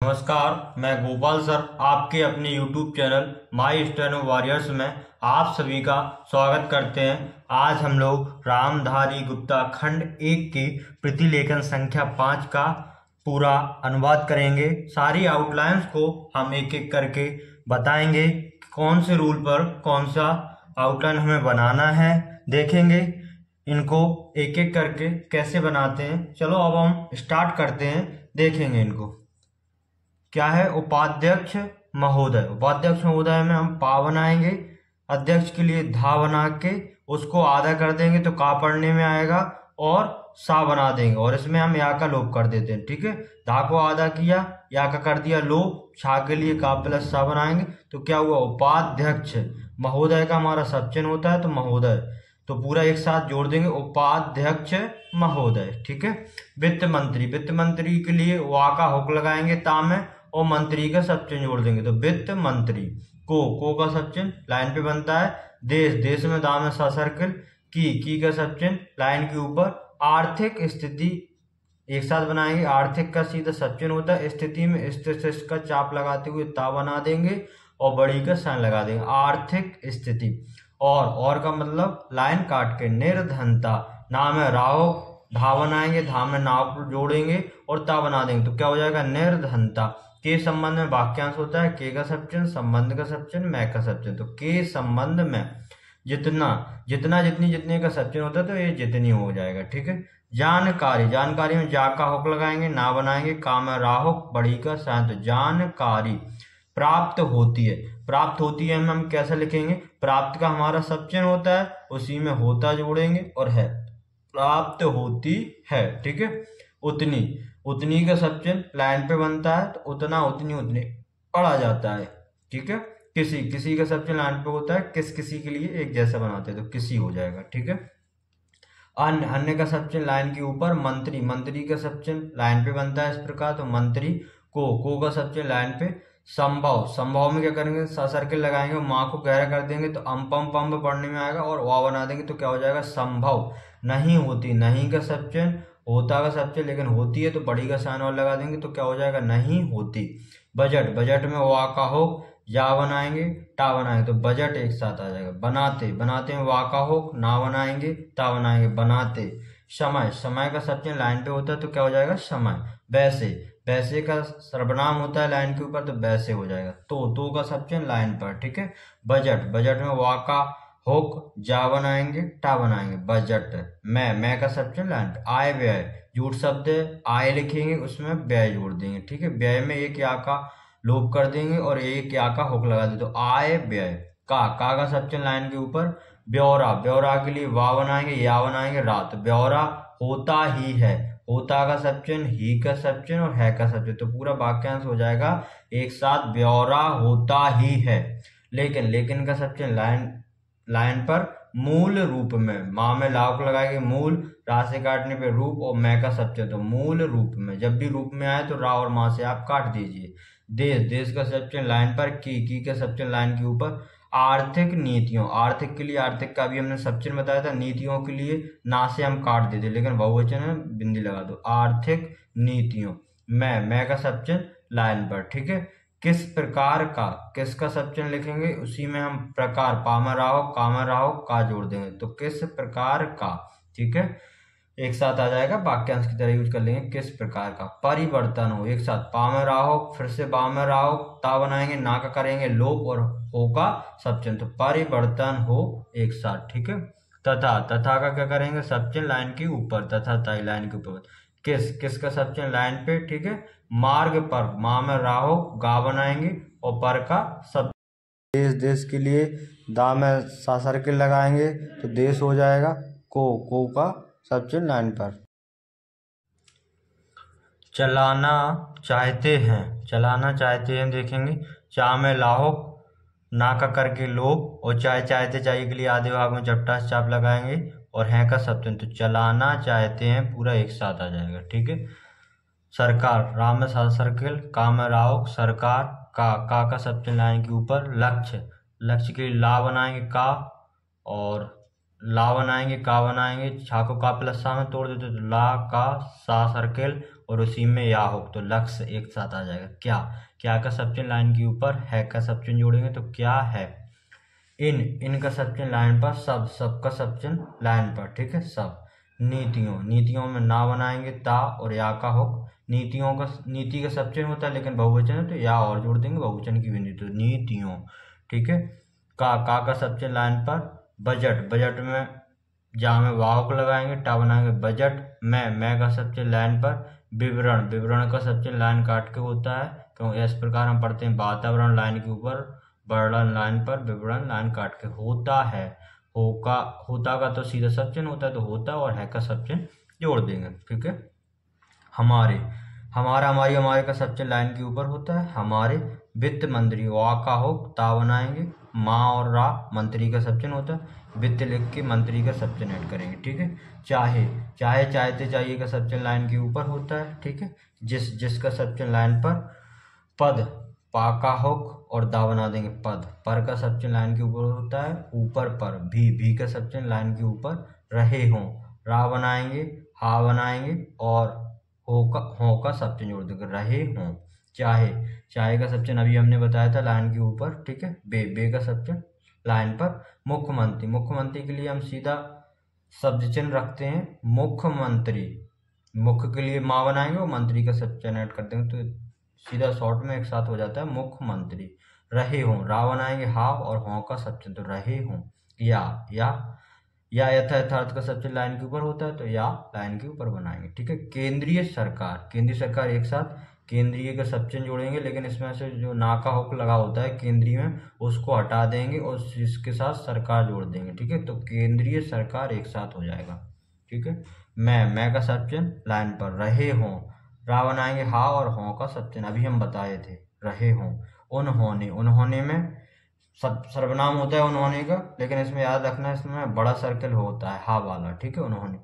नमस्कार, मैं गोपाल सर आपके अपने YouTube channel my steno warriors में आप सभी का स्वागत करते हैं। आज हम लोग रामधारी गुप्ता खंड 1 की प्रतिलेखन संख्या 5 का पूरा अनुवाद करेंगे। सारी आउटलाइंस को हम एक एक करके बताएंगे, कौन से रूल पर कौन सा आउटलाइन हमें बनाना है, देखेंगे इनको एक एक करके कैसे बनाते हैं। चलो अब हम स्टार्ट करते हैं, देखेंगे इनको। क्या है? उपाध्यक्ष महोदय। उपाध्यक्ष महोदय में हम पा बनाएंगे, अध्यक्ष के लिए धा बना के उसको आधा कर देंगे तो का पढ़ने में आएगा और सा बना देंगे, और इसमें हम या का लोप कर देते हैं। ठीक है, धा को आधा किया, या का कर दिया लोप, छा के लिए का प्लस सा बनाएंगे तो क्या हुआ? उपाध्यक्ष महोदय का हमारा सब चिन्ह होता है तो महोदय, तो पूरा एक साथ जोड़ देंगे उपाध्यक्ष महोदय। ठीक है। वित्त मंत्री, वित्त मंत्री के लिए वा का हुक लगाएंगे ता में, और मंत्री का सब चिन्ह जोड़ देंगे तो वित्त मंत्री। को का सब चिन्ह लाइन पे बनता है। देश, देश में दाम में सा सर्किल। की का सब चिन्ह लाइन के ऊपर। आर्थिक स्थिति एक साथ बनाएंगे, आर्थिक का सीधा सब चिन्ह होता है। स्थिति में स्थित का चाप लगाते हुए ता बना देंगे और बड़ी का साइन लगा देंगे, आर्थिक स्थिति। और का मतलब लाइन काट के। निर्धनता, नाम है राव, धा बनाएंगे, धा में नाव को जोड़ेंगे और ता बना देंगे तो क्या हो जाएगा? निर्धनता। के संबंध में वाक्यांश होता है, के का सब चिन्ह, संबंध का सब चिन्ह, मैं का सब चिन्ह। तो के संबंध में जितना जितना जितनी जितने का सब चिन्ह होता है तो ये जितनी हो जाएगा। ठीक है। जानकारी, जानकारी में जा का हुक लगाएंगे, ना बनाएंगे, का में राहुक, बड़ी का साइन। तो जानकारी। प्राप्त होती है, प्राप्त होती है हम कैसे लिखेंगे? प्राप्त का हमारा सब चिन्ह होता है, उसी में होता जोड़ेंगे और है, प्राप्त होती है। ठीक है। उतनी, उतनी का सब चिन्ह लाइन पे बनता है तो उतना, उतनी, उतनी पढ़ा जाता है। ठीक है। किसी, किसी का सब चिन्ह लाइन पे होता है, किसी के लिए एक जैसा बनाते हैं तो किसी हो जाएगा। ठीक है। अन्य, अन्य का सब चिन्ह लाइन के ऊपर। मंत्री, मंत्री का सब चिन्ह लाइन पे बनता है इस प्रकार तो मंत्री। को का सब चिन्ह लाइन पे। संभव, संभव में क्या करेंगे? सर्किल लगाएंगे, माँ को गहरा कर देंगे तो पंप पढ़ने में आएगा और वा बना देंगे तो क्या हो जाएगा? संभव। नहीं होती, नहीं का सब चिन्ह, होता का सब चिन्ह, लेकिन होती है तो बड़ी का साइन और लगा देंगे तो क्या हो जाएगा? नहीं होती। बजट, बजट में वा का हो, या बनाएंगे, टा बनाएंगे तो बजट एक साथ आ जाएगा। बनाते, बनाते में वा का हो, ना बनाएंगे, ता बनाएंगे, बनाते। समय, समय का सब चिन्ह लाइन पे होता है तो क्या हो जाएगा? समय। वैसे, वैसे का सर्वनाम होता है लाइन के ऊपर तो वैसे हो जाएगा। तो का सब चिन्ह लाइन पर। ठीक है। बजट, बजट में वा का हुक, जा बनाएंगे, टा बनाएंगे, बजट। मैं का सब चिन्ह लाइन पे। आय व्यय, झूठ शब्द है, आय लिखेंगे उसमें व्यय जोड़ देंगे। ठीक है। व्यय में एक या का लोप कर देंगे और एक या का हुक लगा दे तो आय व्यय। का सब चिन्ह लाइन के ऊपर। ब्यौरा, ब्यौरा के लिए वा बनाएंगे, या बनाएंगे, रात। ब्यौरा होता ही है, होता का सब चिन्ह, ही का सब चिन्ह और है का सब चिन्ह, तो पूरा वाक्यांश हो जाएगा एक साथ, ब्यौरा होता ही है। लेकिन, लेकिन का सब चिन्ह लाइन, लाइन पर। मूल रूप में, माँ में लाभ लगाएंगे, मूल, रा से काटने पे रूप, और मैं का सब चिन्ह तो मूल रूप में। जब भी रूप में आए तो रा और माँ से आप काट दीजिए। देश, देश का सब चिन्ह लाइन पर। की का सब चिन्ह लाइन के ऊपर। आर्थिक नीतियों, आर्थिक के लिए आर्थिक का भी हमने सब चिन्ह बताया था, नीतियों के लिए ना से हम काट देते लेकिन बहुवचन है, बिंदी लगा दो। आर्थिक नीतियों। मैं का सब चिन्ह लाइन पर। ठीक है। किस प्रकार का, किसका सब चिन्ह लिखेंगे उसी में हम प्रकार, पामा राहो, कामा राहो, का जोड़ देंगे तो किस प्रकार का। ठीक है। एक साथ आ जाएगा, वाक्यांश की तरह यूज कर लेंगे, किस प्रकार का। परिवर्तन हो, एक साथ, पामा राहो, फिर से बामा राहो, ता बनाएंगे, ना का करेंगे लोप और हो का सब चिन्ह तो परिवर्तन हो एक साथ। ठीक है। तथा, तथा का क्या करेंगे? सब चिन्ह लाइन के ऊपर, तथा ताई लाइन के ऊपर। किस का सब चिन्ह लाइन पे। ठीक है। मार्ग पर, माँ में राहो, गा बनाएंगे और पर का सब। देश, देश के लिए दा में सा सर्किल लगाएंगे तो देश हो जाएगा। को का सब चिन्ह लाइन पर। चलाना चाहते हैं, चलाना चाहते हैं देखेंगे, चा में लाहो, ना का करके लोप, और चाहते चाहिए के लिए आधे भाग में चपटा से चाप लगाएंगे और है का सब चिन्ह तो चलाना चाहते हैं पूरा एक साथ आ जाएगा। ठीक है। सरकार, राम में सा सर्किल, का में राहो, सरकार, का सब चिन्ह लाइन के ऊपर। लक्ष्य, लक्ष्य के लिए ला बनाएंगे, का, और ला बनाएंगे, का बनाएंगे, छा को का प्लस सा में तोड़ देते तो ला का सा सर्किल और उसी में या हो तो लक्ष्य एक साथ आ जाएगा। क्या, क्या का सब चिन्ह लाइन के ऊपर, है का सब चिन्ह जोड़ेंगे तो क्या है। इन का सब चिन्ह लाइन पर, सब का सब चिन्ह लाइन पर, ठीक है। सब नीतियों में ना बनाएंगे ता और या का होक। नीति का सब चिन्ह होता है लेकिन बहुवचन है तो या और जोड़ देंगे बहुवचन की बिंदी, तो नीतियों, ठीक है। का सब चिन्ह लाइन पर। बजट में जहाँ में वाव को लगाएंगे टा बनाएंगे बजट। मैं का सब चिन्ह लाइन पर। विवरण का सब चिन्ह लाइन काट के होता है, क्योंकि इस प्रकार हम पढ़ते हैं वातावरण लाइन के ऊपर, वर्णन लाइन पर, विवरण लाइन काट के। होता है, होता का तो सीधा सब चिन्ह होता है तो होता, और है का सब चिन्ह जोड़ देंगे, ठीक है। हमारे का सब चिन्ह लाइन के ऊपर होता है। हमारे वित्त मंत्री, वा का हो ता बनाएंगे, माँ और रा मंत्री का सब चिन्ह होता है, वित्त लिख के मंत्री का सब चिन्ह ऐड करेंगे, ठीक है। चाहते चाहिए का सब चिन्ह लाइन के ऊपर होता है, ठीक है। जिसका सब चिन्ह लाइन पर। पद, पा का होक और दा बना देंगे पद। पर का सब चिन्ह लाइन के ऊपर होता है, ऊपर पर। भी का सब चिन्ह लाइन के ऊपर। रहे हों, रा बनाएंगे, हा बनाएंगे और हो का सब चिन्ह जोड़ देंगे, रहे हों। चाहे का सब चिन्ह अभी हमने बताया था लाइन के ऊपर, ठीक है। बे का सब चिन्ह लाइन पर। मुख्यमंत्री के लिए हम सीधा शब्द चिन्ह रखते हैं मुख्यमंत्री। मुख्य के लिए माँ बनाएंगे और मंत्री का सब चिन्ह ऐड कर देंगे तो सीधा शॉर्ट में एक साथ हो जाता है मुख्यमंत्री। रहे हों, रा बनाएंगे हा और हों का सब चिन्ह, तो रहे हों। या यथार्थ का सब चिन्ह लाइन के ऊपर होता है तो या लाइन के ऊपर बनाएंगे, ठीक है। केंद्रीय सरकार एक साथ केंद्रीय का सब चिन्ह जोड़ेंगे, लेकिन इसमें से जो ना का होक लगा होता है केंद्रीय में उसको हटा देंगे और इसके साथ सरकार जोड़ देंगे, ठीक है। तो केंद्रीय सरकार एक साथ हो जाएगा, ठीक है। मैं का सब चिन्ह लाइन पर। रहे हों, रा बनाएंगे हा और हों का सब चिन्ह अभी हम बताए थे, रहे हों। उन्होंने में सब सर्वनाम होता है उन्होंने का, लेकिन इसमें याद रखना है इसमें बड़ा सर्कल होता है हा वाला, ठीक है। उन्होंने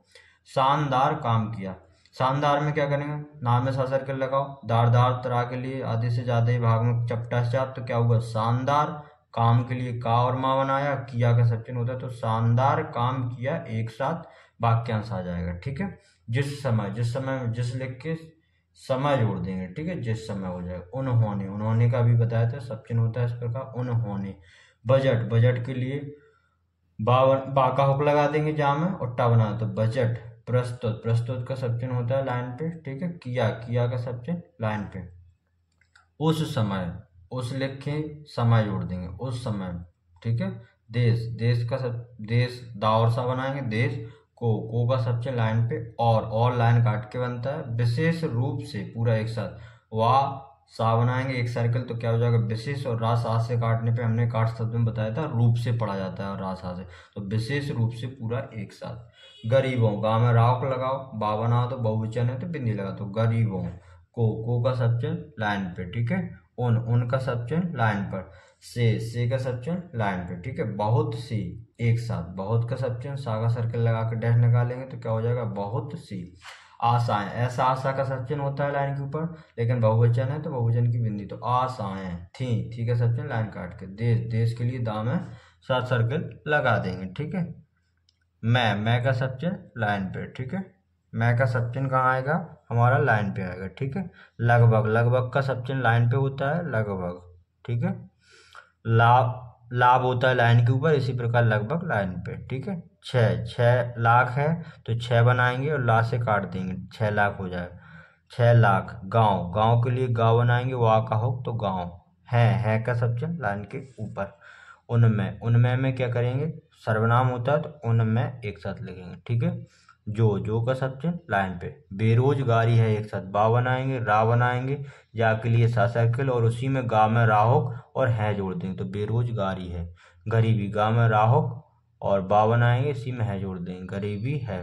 शानदार काम किया। शानदार में क्या करेंगे, नाम में सा सर्कल लगाओ। दार तरह के लिए आधे से ज्यादा ही भाग में चपटा से चाप, तो क्या हुआ शानदार। काम के लिए का और माँ बनाया, किया का सब चिन्ह होता है तो शानदार काम किया एक साथ वाक्यांश आ जाएगा, ठीक है। जिस लिख के समय जोड़ देंगे, ठीक है, जिस समय हो जाएगा। उन्होंने का भी बताया था सब चिन्ह होता है इस प्रकार उन्होंने। बजट के लिए बा का हुक लगा देंगे जहाँ में और टा बना तो बजट। प्रस्तुत का सब चिन्ह होता है लाइन पे, ठीक है। किया का सब चिन्ह लाइन पे। उस लिख के समय जोड़ देंगे उस समय, ठीक है। देश दा और सा बनाएंगे देश। को का सब चिन्ह लाइन पे और लाइन काट के बनता है विशेष रूप से, पूरा एक साथ। वाह सा बनाएंगे एक सर्कल तो क्या हो जाएगा विशेष, और रा सा से काटने पे हमने काट शब्द में बताया था रूप से पढ़ा जाता है और रा सा से, तो विशेष रूप से पूरा एक साथ। गरीबों, गाँव में राव को लगाओ, बा बनाओ तो बहुवचन है तो बिंदी लगा तो गरीबों। को का सब चिन्ह लाइन पे, ठीक है। उनका सब चिन्ह लाइन पर। से का सब चिन्ह लाइन पे, ठीक है। बहुत सी एक साथ, बहुत का सब चिन्ह सा का सर्कल लगा के डैश निकालेंगे तो क्या हो जाएगा बहुत सी। आशाएं, ऐसा आशा का सब चिन्ह होता है लाइन के ऊपर, लेकिन बहुवचन है तो बहुवचन की बिंदी, तो आशाएं थी का सब चिन्ह लाइन काट के। देश के लिए दाम है सात सर्कल लगा देंगे, ठीक है। मैं का सब चिन्ह लाइन पे, ठीक है। मैं का सब चिन्ह कहाँ आएगा, हमारा लाइन पे आएगा, ठीक है। लगभग का सब चिन्ह लाइन पे होता है लगभग, ठीक है। लाभ होता है लाइन के ऊपर, इसी प्रकार लगभग लाइन पे, ठीक है। 6 लाख है तो 6 बनाएंगे और ला से काट देंगे 6 लाख हो जाएगा 6 लाख। गांव के लिए गांव बनाएंगे वाह का हो तो गांव। है का सब चिन्ह लाइन के ऊपर। उनमें में क्या करेंगे, सर्वनाम होता है तो उनमें एक साथ लिखेंगे, ठीक है। जो का सब चिन्ह लाइन पे। बेरोजगारी है एक साथ, बा बनाएंगे रा बनाएंगे, या के लिए सा सर्कल और उसी में गा में राहोक और है जोड़ देंगे तो बेरोजगारी है। गरीबी, गा में राहोक और बा बनाएंगे इसी में है जोड़ देंगे गरीबी है।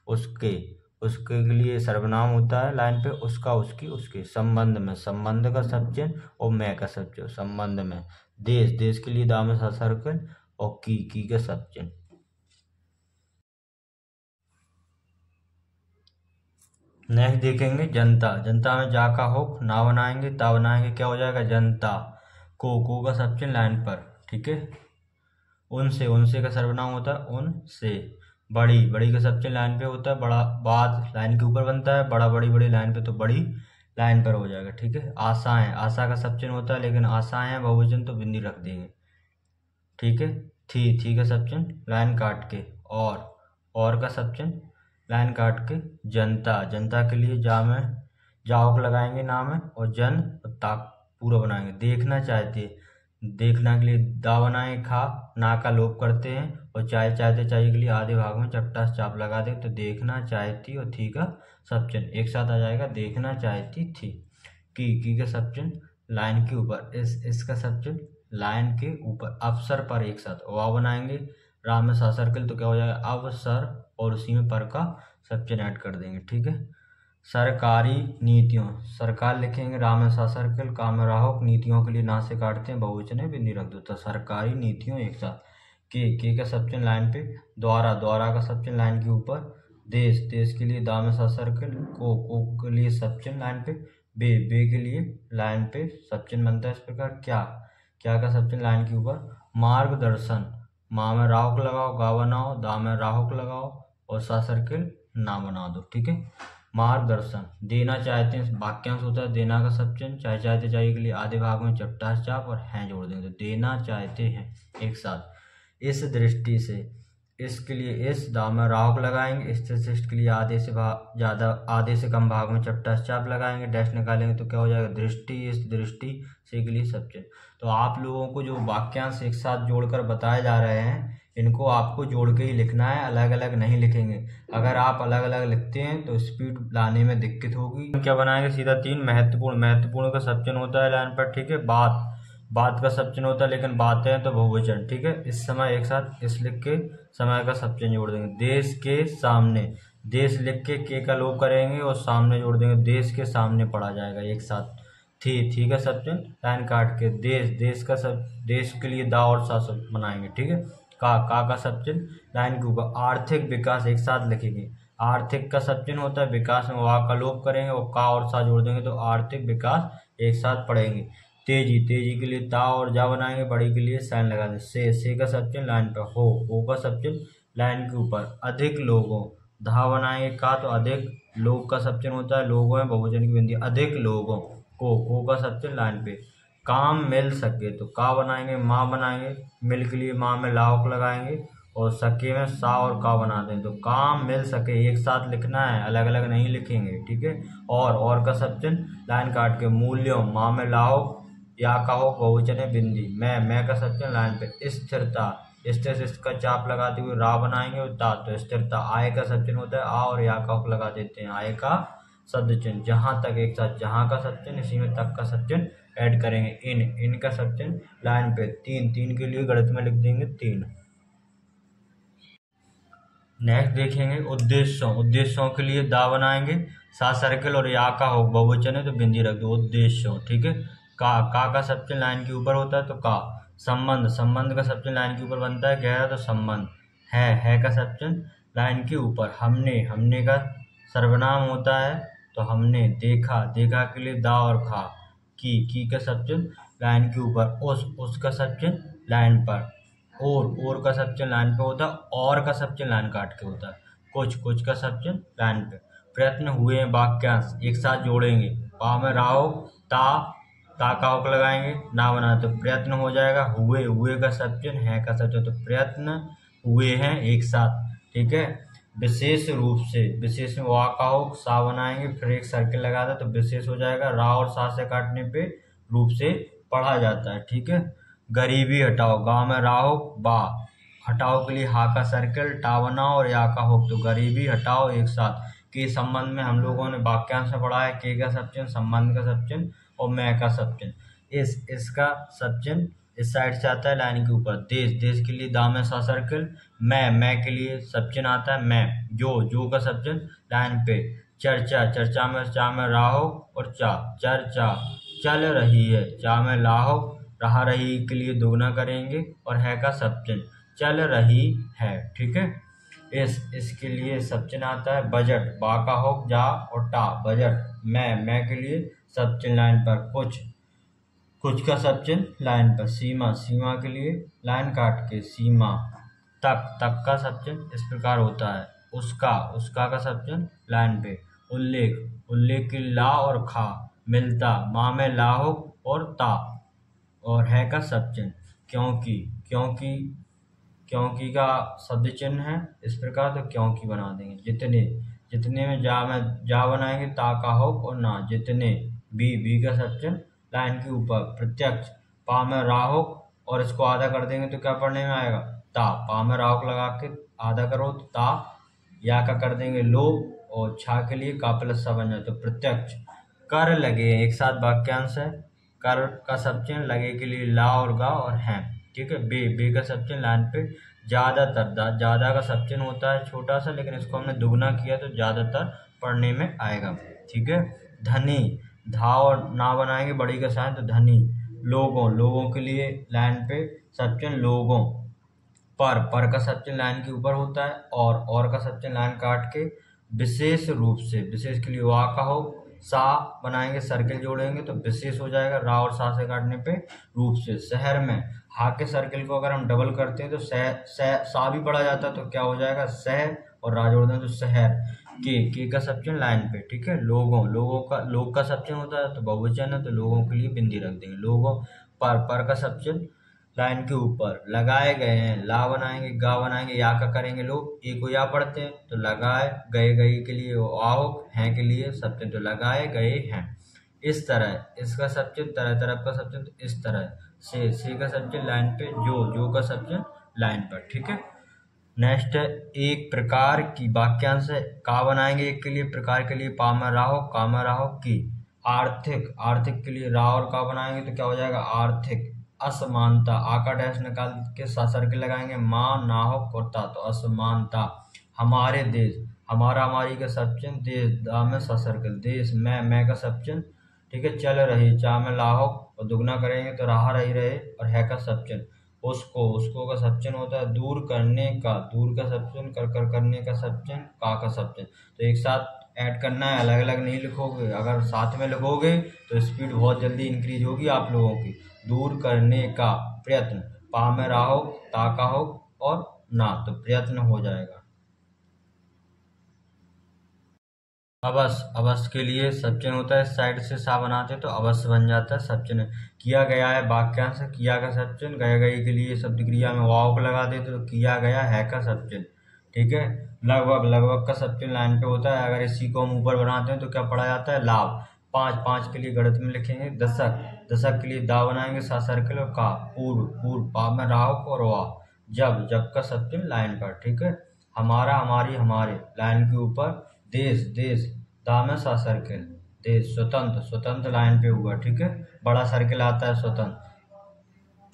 उसके लिए सर्वनाम होता है लाइन पे उसका उसकी उसके। संबंध का सब चिन्ह और मैं का सब चिन्ह संबंध में। देश के लिए दा में सा सर्कल और की का सब चिन्ह। नेक्स्ट देखेंगे जनता में जा का हो ना बनाएंगे ता बनाएंगे क्या हो जाएगा जनता। को का सब चिन्ह लाइन पर, ठीक है। उनसे का सर्वनाम होता है उनसे। बड़ी बड़ी का सब चिन्ह लाइन पे होता है, बड़ा बाद लाइन के ऊपर बनता है, बड़ा बड़ी बड़ी लाइन पे तो बड़ी लाइन पर हो जाएगा। ठीक है। आशाएं, आशा का सब चिन्ह होता है, लेकिन आशाएं हैं बहुवचन तो बिंदी रख देंगे। ठीक है। थी का सब चिन्ह लाइन काट के। और का सब चिन्ह लाइन काट के। जनता, जनता के लिए जा में जाओक लगाएंगे नाम है, और जन और ताक पूरा बनाएंगे। देखना चाहते, देखना के लिए दा बनाएंगे खा, ना का लोप करते हैं, और चाहे चाहते चाहिए के लिए आधे भाग में चपटा से चाप लगा दे, तो देखना चाहती और थी का सब चिन्ह एक साथ आ जाएगा, देखना चाहती थी। की का सब चिन्ह लाइन के ऊपर, इसका सब चिन्ह लाइन के ऊपर, अवसर पर एक साथ वाव बनाएंगे, राम में सा सर्कल तो क्या हो जाएगा अवसर, और उसी में पर का सब चिन्ह ऐड कर देंगे। ठीक है। सरकारी नीतियों, सरकार लिखेंगे राम में सा सर्कल, काम में राहोक, नीतियों के लिए ना से काटते हैं बहुवचन है बिंदी रख दो, तो सरकारी नीतियों एक साथ। के का सब चिन्ह लाइन पे, द्वारा, द्वारा का सब चिन्ह लाइन के ऊपर, देश, देश के लिए दा में सा सर्कल, को के लिए सब चिन्ह लाइन पे, बे के लिए लाइन पे सब चिन्ह बनता है इस प्रकार। क्या का सब चिन्ह लाइन के ऊपर, मार्गदर्शन, माँ में राहुक लगाओ, गा बनाओ, दा में राहुक लगाओ, और सा सर्कल ना बना दो। ठीक है। मार्गदर्शन, देना चाहते हैं वाक्यांश होता है, देना का सब चिन्ह चाहे चाहते चाहिए के लिए आधे भाग में चपटा चाप और हैं जोड़ देंगे, तो देना चाहते हैं एक साथ। इस दृष्टि से, इसके लिए इस दा में राहुक लगाएंगे, इस शिष्ट के लिए आधे से ज्यादा, आधे से कम भाग में चपटा चाप लगाएंगे, डैश निकालेंगे तो क्या हो जाएगा दृष्टि, इस दृष्टि से के लिए सब चिन्ह। तो आप लोगों को जो वाक्यांश एक साथ जोड़कर बताए जा रहे हैं, इनको आपको जोड़ के ही लिखना है, अलग अलग नहीं लिखेंगे। अगर आप अलग अलग लिखते हैं तो स्पीड लाने में दिक्कत होगी। क्या बनाएंगे सीधा तीन, महत्वपूर्ण, महत्वपूर्ण का सब चिन्ह होता है लाइन पर। ठीक है। बात का सब चिन्ह होता है, लेकिन बातें हैं तो बहुवचन। ठीक है। इस समय एक साथ इस लिख के समय का सब चिन्ह जोड़ देंगे। देश के सामने, देश लिख के का लोप करेंगे और सामने जोड़ देंगे, देश के सामने पढ़ा जाएगा एक साथ। थी का सब चिन्ह लाइन काट के, देश, देश का सब, देश के लिए दा और सा सब बनाएंगे। ठीक है। का सब चिन्ह लाइन के ऊपर, आर्थिक विकास एक साथ लिखेंगे, आर्थिक का सब चिन्ह होता है, विकास में वाह का लोप करेंगे और का और सा जोड़ देंगे तो आर्थिक विकास एक साथ पढ़ेंगे। तेजी, तेजी के लिए ता और जा बनाएंगे, बड़ी के लिए साइन लगा दें। से का सब चिन्ह लाइन पर, हो का सब चिन्ह लाइन के ऊपर, अधिक लोगों, धा बनाएंगे का तो अधिक, लोग का सब चिन्ह होता है, लोगों है बहुवचन की बिंदी, अधिक लोगों, को का सब चिन्ह लाइन पे, काम मिल सके तो का बनाएंगे, माँ बनाएंगे, मिल के लिए माँ में लाओक लगाएंगे और सके में सा और का बना दें, तो काम मिल सके एक साथ लिखना है, अलग अलग नहीं लिखेंगे। ठीक है। और का सब चिन्ह लाइन काट के, मूल्यों, माँ में लाओक, या का हो बहुवचन है बिंदी, मैं का सब चिन्ह लाइन पे, स्थिरता, स्थिर से इसका चाप लगाते हुए रा बनाएंगे और ता, तो स्थिरता। आय का सब चिन्ह होता है, आ और या का लगा देते हैं, आय का शब्द चिन्ह, जहां तक एक साथ, जहां का सब चिन्ह इसी में तक का सब चिन्ह ऐड करेंगे। इन का सब चिन्ह लाइन पे, तीन के लिए गणित में लिख देंगे 3। नेक्स्ट देखेंगे उद्देश्यों, उद्देश्यों के लिए दा बनाएंगे, सा सर्कल और या का हो बहुवचन है तो बिंदी रख दो, उद्देश्यों। ठीक है। का सब चिन्ह लाइन के ऊपर होता है तो का। संबंध, संबंध का सब चिन्ह लाइन के ऊपर बनता है, गहरा तो संबंध। है का सब चिन्ह लाइन के ऊपर, हमने का सर्वनाम होता है तो हमने, देखा, देखा के लिए दा और खा। की का सब चिन्ह लाइन के ऊपर, उसका सब चिन्ह लाइन पर, और का सब चिन्ह लाइन पे होता है, और का सब चिन्ह लाइन काट के होता है। कुछ का सब चिन्ह लाइन पे। प्रयत्न हुए वाक्यांश एक साथ जोड़ेंगे, पा में राहो, ता का होक लगाएंगे, ना बना तो प्रयत्न हो जाएगा, हुए का सब चिन्ह, है का सब चिन्ह, तो प्रयत्न हुए हैं एक साथ। ठीक है। विशेष रूप से, विशेष में वा का हो, सा बनाएंगे, फिर एक सर्किल लगा दे तो विशेष हो जाएगा, रा और सा से काटने पे रूप से पढ़ा जाता है। ठीक है। गरीबी हटाओ, गाँव में राहो, बा, हटाओ के लिए हा का सर्कल, टा बनाओ और या का हो, तो गरीबी हटाओ एक साथ। के संबंध में हम लोगों ने वाक्यांश में पढ़ा है, के का सब चिन्ह, संबंध का सब चिन्ह और मैं का सब चिन्ह। इसका सब चिन्ह इस साइड से आता है लाइन के ऊपर, देश, देश के लिए दा में सा सर्कल, मैं के लिए सब चिन्ह आता है मैं, जो का सब चिन्ह लाइन पे, चर्चा, चर्चा में चा में राहो और चा, चर्चा चल रही है, चा में लाहो, रहा रही के लिए दोगुना करेंगे और है का सब चिन्ह, चल रही है। ठीक है। इसके लिए सब चिन्ह आता है, बजट, बा का हो, जा और टा, बजट। मैं के लिए सब चिन्ह लाइन पर, कुछ का सब चिन्ह लाइन पर, सीमा, सीमा के लिए लाइन काट के सीमा, तक, तक का सब चिन्ह इस प्रकार होता है। उसका, उसका का सब चिन्ह लाइन पे। उल्लेख, उल्लेख की ला और खा। मिलता, माँ में ला हो और ता और है का सब चिन्ह। क्योंकि, क्योंकि, क्योंकि का शब्द चिन्ह है इस प्रकार, तो क्योंकि बना देंगे। जितने, जितने में जा बनाएंगे ता का हो और ना। जितने, बी का सब चिन्ह लाइन के ऊपर। प्रत्यक्ष, पा में राहोक और इसको आधा कर देंगे तो क्या पढ़ने में आएगा, ता। पा में राहोक लगा के आधा करो तो ता। या का कर देंगे लोभ और छा के लिए का प्लस सा बन जाए तो प्रत्यक्ष। कर लगे, एक साथ वाक्यांश है। कर का सब चिन्ह लगे के लिए ला और गा और हैं, ठीक है। बे का सब चिन्ह लाइन पे। ज्यादातर, ज्यादा का सब चिन्ह होता है छोटा सा, लेकिन इसको हमने दुगना किया तो ज्यादातर पढ़ने में आएगा, ठीक है। धनी, धा और ना बनाएंगे बड़ी का साइन तो धनी। लोगों, लोगों के लिए लाइन पे सब चिन्ह लोगों। पर का सब चिन्ह लाइन के ऊपर होता है। और का सब चिन्ह लाइन काट के। विशेष रूप से, विशेष के लिए वा का हो, सा बनाएंगे सर्किल जोड़ेंगे तो विशेष हो जाएगा। रा और सा से काटने पे रूप से। शहर में, हा के सर्किल को अगर हम डबल करते हैं तो सा भी पढ़ा जाता है तो क्या हो जाएगा शहर, और रा जोड़ दें तो शहर। के का सब चिन्ह लाइन पे, ठीक है। लोगों, लोगों का, लोग का सब चिन्ह होता है तो बहुवचन है तो लोगों के लिए बिंदी रख देंगे लोगों। पर का सब चिन्ह लाइन के ऊपर। लगाए गए हैं, ला बनाएंगे गा बनाएंगे या का करेंगे लोग। ए को या पढ़ते हैं तो लगाए गए, गए के लिए आओ, हैं के लिए सब चिन्ह तो लगाए गए हैं। इस तरह, इसका सब चिन्ह, तरह तरफ का सब चिन्ह इस तरह। से का सब चिन्ह लाइन पे। जो का सब चिन्ह लाइन पर, ठीक है। नेक्स्ट है एक प्रकार की वाक्यांश है। का बनाएंगे एक के लिए, प्रकार के लिए पा में राहो, का में राहो की। आर्थिक, आर्थिक के लिए रा और का बनाएंगे तो क्या हो जाएगा आर्थिक। असमानता, आ का डैश निकाल के सा सर्किल लगाएंगे, माँ ना हो कोता तो असमानता। हमारे देश, हमारा हमारी का सब चिन्ह देश, दा में सा सर्किल देश। मैं का सब चिन्ह, ठीक है। चल रही, चा में लाहो और दुगना करेंगे तो रहा रही रहे और है का सब चिन्ह। उसको, उसको का सब चिन्ह होता है दूर करने का, दूर का सब चिन्ह, कर करने का सब चिन्ह, का सब चिन्ह। तो एक साथ ऐड करना है, अलग अलग नहीं लिखोगे। अगर साथ में लिखोगे तो स्पीड बहुत जल्दी इंक्रीज होगी आप लोगों की। दूर करने का प्रयत्न, पा में राहो, ता का हो और ना तो प्रयत्न हो जाएगा। अवश्य, अवश्य के लिए सब चिन्ह होता है, इस साइड से सा बनाते तो अवश्य बन जाता है सब चिन्ह। किया गया है वाक्यांश, किया का सब चिन्ह। गए गई के लिए शब्द क्रिया में वाव को लगा देते तो किया गया है का सब चिन्ह, ठीक है। लगभग, लगभग का सब चिन्ह लाइन पे होता है। अगर इसी को हम ऊपर बनाते हैं तो क्या पढ़ा जाता है लाभ। पाँच के लिए गणित में लिखेंगे। दशक, दशक के लिए दा बनाएंगे सा सर्किल और का। पूर्व, पूर्व पा में राह और वाह। जब का सब चिन्ह लाइन पर, ठीक है। हमारा, हमारी, हमारे लाइन के ऊपर। देश, देश दा में सा सर्किल देश। स्वतंत्र, स्वतंत्र लाइन पे हुआ, ठीक है। बड़ा सर्किल आता है स्वतंत्र,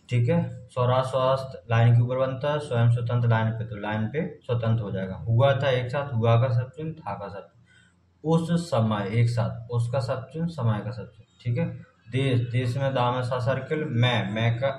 ठीक है। स्वराज, स्वास्थ्य लाइन के ऊपर बनता है। स्वयं स्वतंत्र लाइन पे तो लाइन पे स्वतंत्र हो जाएगा। हुआ था एक साथ, हुआ का सब चिन्ह, था का सब चिन्ह। उस समय एक साथ, उसका सब चिन्ह, समय का सब चिन्ह, ठीक है। देश, देश में दा में सा सर्किल। मैं का,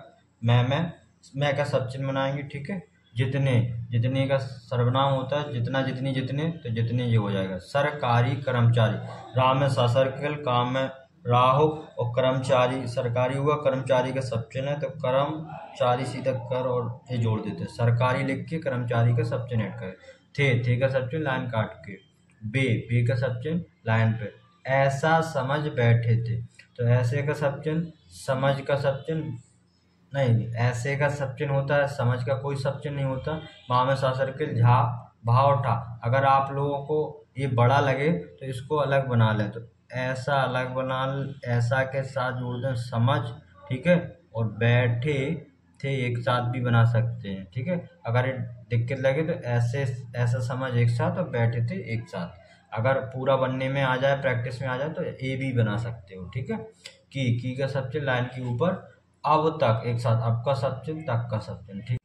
मैं का सब चिन्ह बनाएंगे, ठीक है। जितने, जितने का सर्वनाम होता है जितना, जितनी, जितने तो जितने ये हो जाएगा। सरकारी कर्मचारी, रा में सा सर्किल, काम में राहो और कर्मचारी, सरकारी हुआ, कर्मचारी का सब चिन्ह है तो कर्मचारी सीधा कर और ये जोड़ देते हैं। सरकारी लिख के कर्मचारी का सब चिन्ह ऐड करें। थे का सब चिन्ह लाइन काट के। बे का सब चिन्ह लाइन पे। ऐसा समझ बैठे थे तो ऐसे का सब चिन्ह, समझ का सब चिन्ह नहीं, ऐसे का सब चिन्ह होता है, समझ का कोई सब चिन्ह नहीं होता। माँ में सा सर्किल, झा, भा और ठा। अगर आप लोगों को ये बड़ा लगे तो इसको अलग बना ले, तो ऐसा अलग बना, ऐसा के साथ जोड़ दें समझ, ठीक है। और बैठे थे एक साथ भी बना सकते हैं, ठीक है। अगर ये दिक्कत लगे तो ऐसे, ऐसा समझ एक साथ और बैठे थे एक साथ। अगर पूरा बनने में आ जाए, प्रैक्टिस में आ जाए तो ए भी बना सकते हो, ठीक है। की का सब चिन्ह लाइन के ऊपर। अब तक एक साथ, अब का सब चिन्ह, तक का सब चिन्ह, ठीक।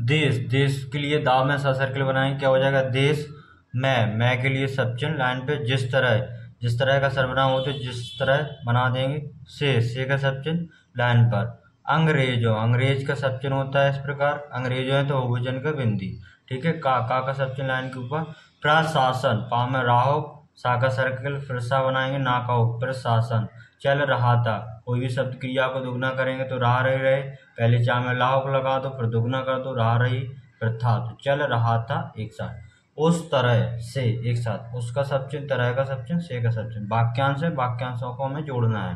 देश, देश के लिए दा में सा सर्किल बनाएंगे क्या हो जाएगा देश। मैं के लिए सब चिन्ह लाइन पे। जिस तरह, जिस तरह का सर्वनाम हो तो जिस तरह बना देंगे। से का सब चिन्ह लाइन पर। अंग्रेजों, अंग्रेज का सब चिन्ह होता है इस प्रकार। अंग्रेजों है तो बहुवचन का बिंदी, ठीक है। का सब चिन्ह लाइन के ऊपर। प्रशासन, पा में राहो, सा का सर्किल, फिर सा बनाएंगे, ना का हो, प्रशासन। चल रहा था, कोई भी शब्द क्रिया को दुगना करेंगे तो रहा रही रहे। पहले चा में लाहो को लगा दो, फिर दुगना कर दो, रहा रही फिर था तो चल रहा था एक साथ, उस तरह से एक साथ, उसका सब चिन्ह, तरह का सब चिन्ह, से का सब चिन्ह। वाक्यांश है, वाक्यांशों को हमें जोड़ना है।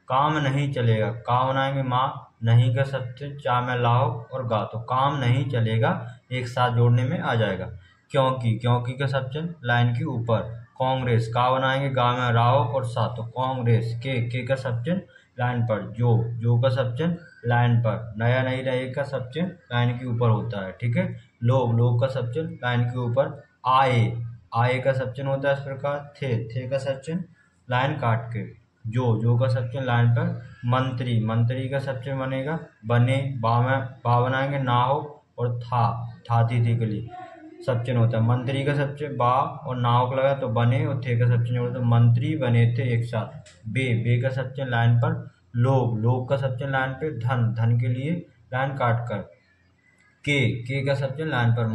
काम नहीं चलेगा, काम बनाएंगे माँ, नहीं का सब चिन्ह, चा में लाओ और गा, तो काम नहीं चलेगा एक साथ जोड़ने में आ जाएगा। क्योंकि, क्योंकि का सब चिन्ह लाइन के ऊपर। कांग्रेस, का बनाएंगे गा में राव और सा, तो कांग्रेस। के का सब चिन्ह लाइन पर। जो का सब चिन्ह लाइन पर। नया, नहीं रहे का सब चिन्ह लाइन के ऊपर होता है, ठीक है। लोग का सब चिन्ह लाइन के ऊपर। आए का सब चिन्ह होता है इस प्रकार। थे का सब चिन्ह लाइन काट के। जो का सब चिन्ह लाइन पर। मंत्री का सब चिन्ह बनेगा बने, बा बनाएंगे ना हो और था थी के लिए सब चिन्ह होता है। मंत्री का सब चिन्ह बा और नाव का लगा तो बने, और थे का सब चिन्ह होता है तो मंत्री बने थे एक साथ। बे का सब चिन्ह लाइन पर। लोग का सब चिन्ह लाइन पे। धन के लिए लाइन काट कर। के का सब चिन्ह लाइन पर।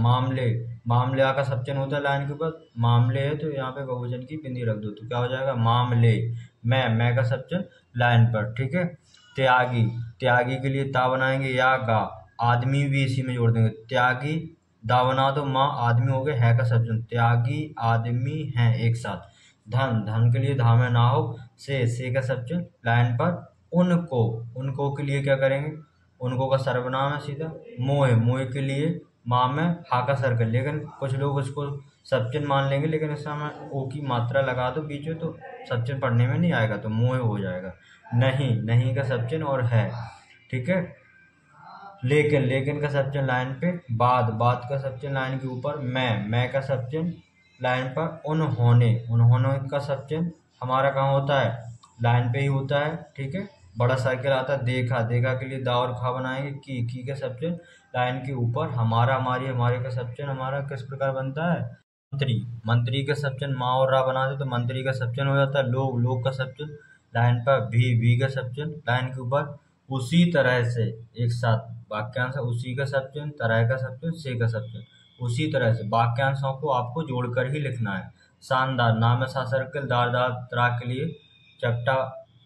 मामले का सब चिन्ह होता है लाइन के ऊपर। मामले है तो यहाँ पे बहुवचन की बिंदी रख दो तो क्या हो जाएगा मामले। मैं का सब चिन्ह लाइन पर, ठीक है। त्यागी के लिए ता बनाएंगे या गा, आदमी भी इसी में जोड़ देंगे। त्यागी दा बना दो माँ, आदमी हो गए, है का सब चिन्ह, त्यागी आदमी हैं एक साथ। धन के लिए धा में ना हो, से का सब चिन्ह लाइन पर। उनको के लिए क्या करेंगे, उनको का सर्वनाम है सीधा। मोह के लिए माँ में हा का सर्कल, लेकिन कुछ लोग उसको सब चिन्ह मान लेंगे, लेकिन इस समय ओ की मात्रा लगा दो बीच में तो सब चिन्ह पढ़ने में नहीं आएगा, तो मोह हो जाएगा। नहीं का सब चिन्ह और है, ठीक है। लेकिन का सब चिन्ह लाइन पे। बात का सब चिन्ह लाइन के ऊपर। मैं का सब चिन्ह लाइन पर। उन्होंने का सब चिन्ह हमारा कहाँ होता है, लाइन पे ही होता है, ठीक है। बड़ा सर्कल आता है। देखा के लिए दा और खा बनाएंगे। की का सब चिन्ह लाइन के ऊपर। हमारा, हमारी, हमारे का सब चिन्ह हमारा किस प्रकार बनता है, मंत्री का सब चिन्ह माँ और रा बना दे तो मंत्री का सब चिन्ह हो जाता है। लोग का सब चिन्ह लाइन पर। भी का सब चिन्ह लाइन के ऊपर। उसी तरह से एक साथ वाक्यांश, उसी का सब चिन्ह, तरह का सब चिन्ह, से का सब चिन्ह। उसी तरह से वाक्यांशों को आपको जोड़कर ही लिखना है। शानदार, नाम में सा सर्कल, दार तरा के लिए चपटा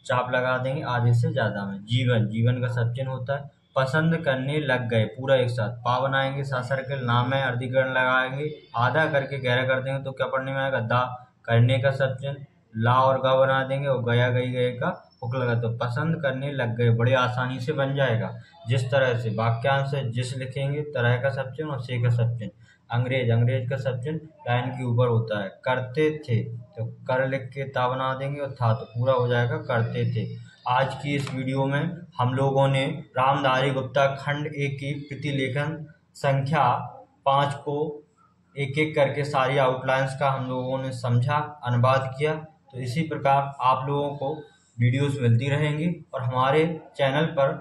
चाप लगा देंगे आधे से ज्यादा में। जीवन का सब चिन्ह होता है। पसंद करने लग गए पूरा एक साथ। पा बनाएंगे सा सर्कल, नाम है अर्धीकरण लगाएंगे, आधा करके गहरा कर देंगे तो क्या पढ़ने में आएगा, दा। करने का सब चिन्ह ला और गा बना देंगे और गया गए का हुक लगा, तो पसंद करने लग गए बड़े आसानी से बन जाएगा। जिस तरह से वाक्यांश है, जिस लिखेंगे, तरह का सब चिन्ह और से का सब चिन्ह। अंग्रेज का सब चिन्ह लाइन के ऊपर होता है। करते थे तो कर लिख के ता बना देंगे और था तो पूरा हो जाएगा करते थे। आज की इस वीडियो में हम लोगों ने रामधारी गुप्ता खंड 1 की प्रतिलेखन संख्या 5 को एक एक करके सारी आउटलाइंस का हम लोगों ने समझा, अनुवाद किया। तो इसी प्रकार आप लोगों को वीडियोस मिलती रहेंगी और हमारे चैनल पर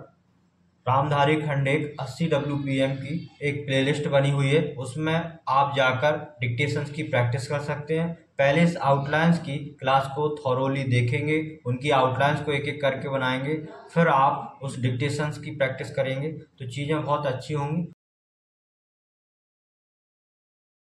रामधारी खंड 1 80 WPM की एक प्लेलिस्ट बनी हुई है, उसमें आप जाकर डिक्टेशंस की प्रैक्टिस कर सकते हैं। पहले इस आउटलाइंस की क्लास को थॉरोली देखेंगे, उनकी आउटलाइंस को एक एक करके बनाएंगे, फिर आप उस डिक्टेशंस की प्रैक्टिस करेंगे तो चीज़ें बहुत अच्छी होंगी।